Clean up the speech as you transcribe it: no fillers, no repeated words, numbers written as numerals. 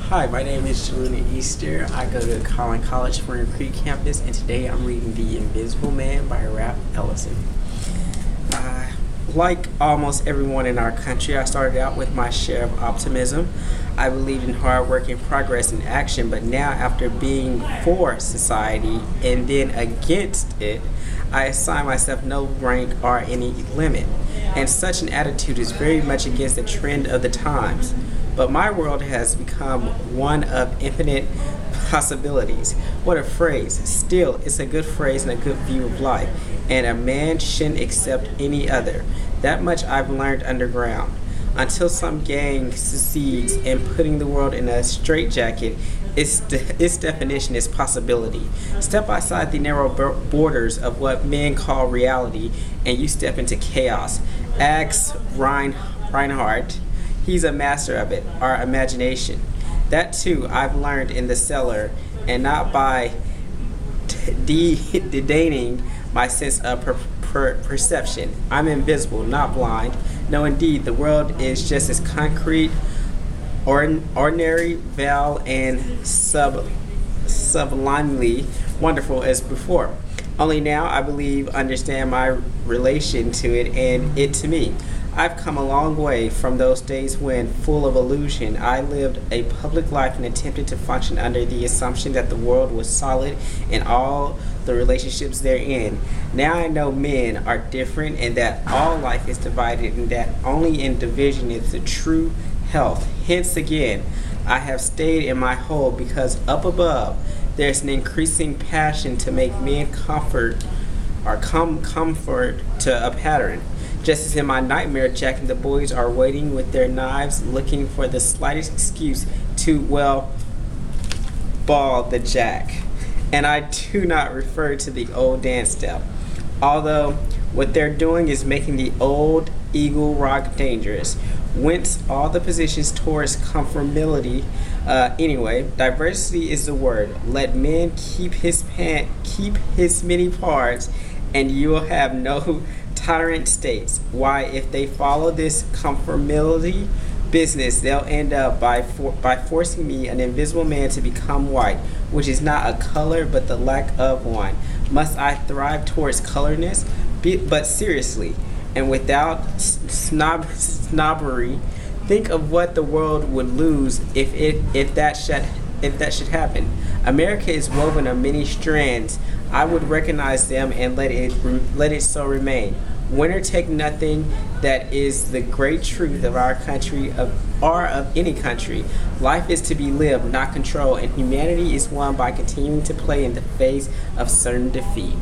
Hi, my name is Jelena Easter. I go to Collin College Spring Creek campus, and today I'm reading The Invisible Man by Ralph Ellison. Like almost everyone in our country, I started out with my share of optimism. I believed in hard work and progress and action, but now, after being for society and then against it, I assign myself no rank or any limit. And such an attitude is very much against the trend of the times. But my world has become one of infinite possibilities. What a phrase. Still, it's a good phrase and a good view of life. And a man shouldn't accept any other. That much I've learned underground. Until some gang succeeds in putting the world in a straitjacket, its definition is possibility. Step outside the narrow borders of what men call reality, and you step into chaos. Ask Reinhardt. He's a master of it, our imagination. That too I've learned in the cellar, and not by disdaining my sense of perception. I'm invisible, not blind. No, indeed, the world is just as concrete, ordinary, vile, and sublimely wonderful as before. Only now I believe, understand my relation to it and it to me. I've come a long way from those days when, full of illusion, I lived a public life and attempted to function under the assumption that the world was solid and all the relationships therein. Now I know men are different and that all life is divided and that only in division is the true health. Hence again, I have stayed in my hole because up above there's an increasing passion to make men comfort to a pattern. Just as in my nightmare, Jack and the boys are waiting with their knives, looking for the slightest excuse to, well, ball the Jack. And I do not refer to the old dance step, although what they're doing is making the old Eagle Rock dangerous. Whence all the positions towards conformability. Anyway, diversity is the word. Let man keep his many parts, and you will have no tolerant states. Why, if they follow this conformability business, they'll end up by forcing me, an invisible man, to become white, which is not a color but the lack of one. Must I thrive towards colorness? But seriously, and without snobbery, think of what the world would lose if that should happen. America is woven of many strands. I would recognize them and let it so remain. Winner take nothing. That is the great truth of our country, or of any country. Life is to be lived, not controlled, and humanity is won by continuing to play in the face of certain defeat.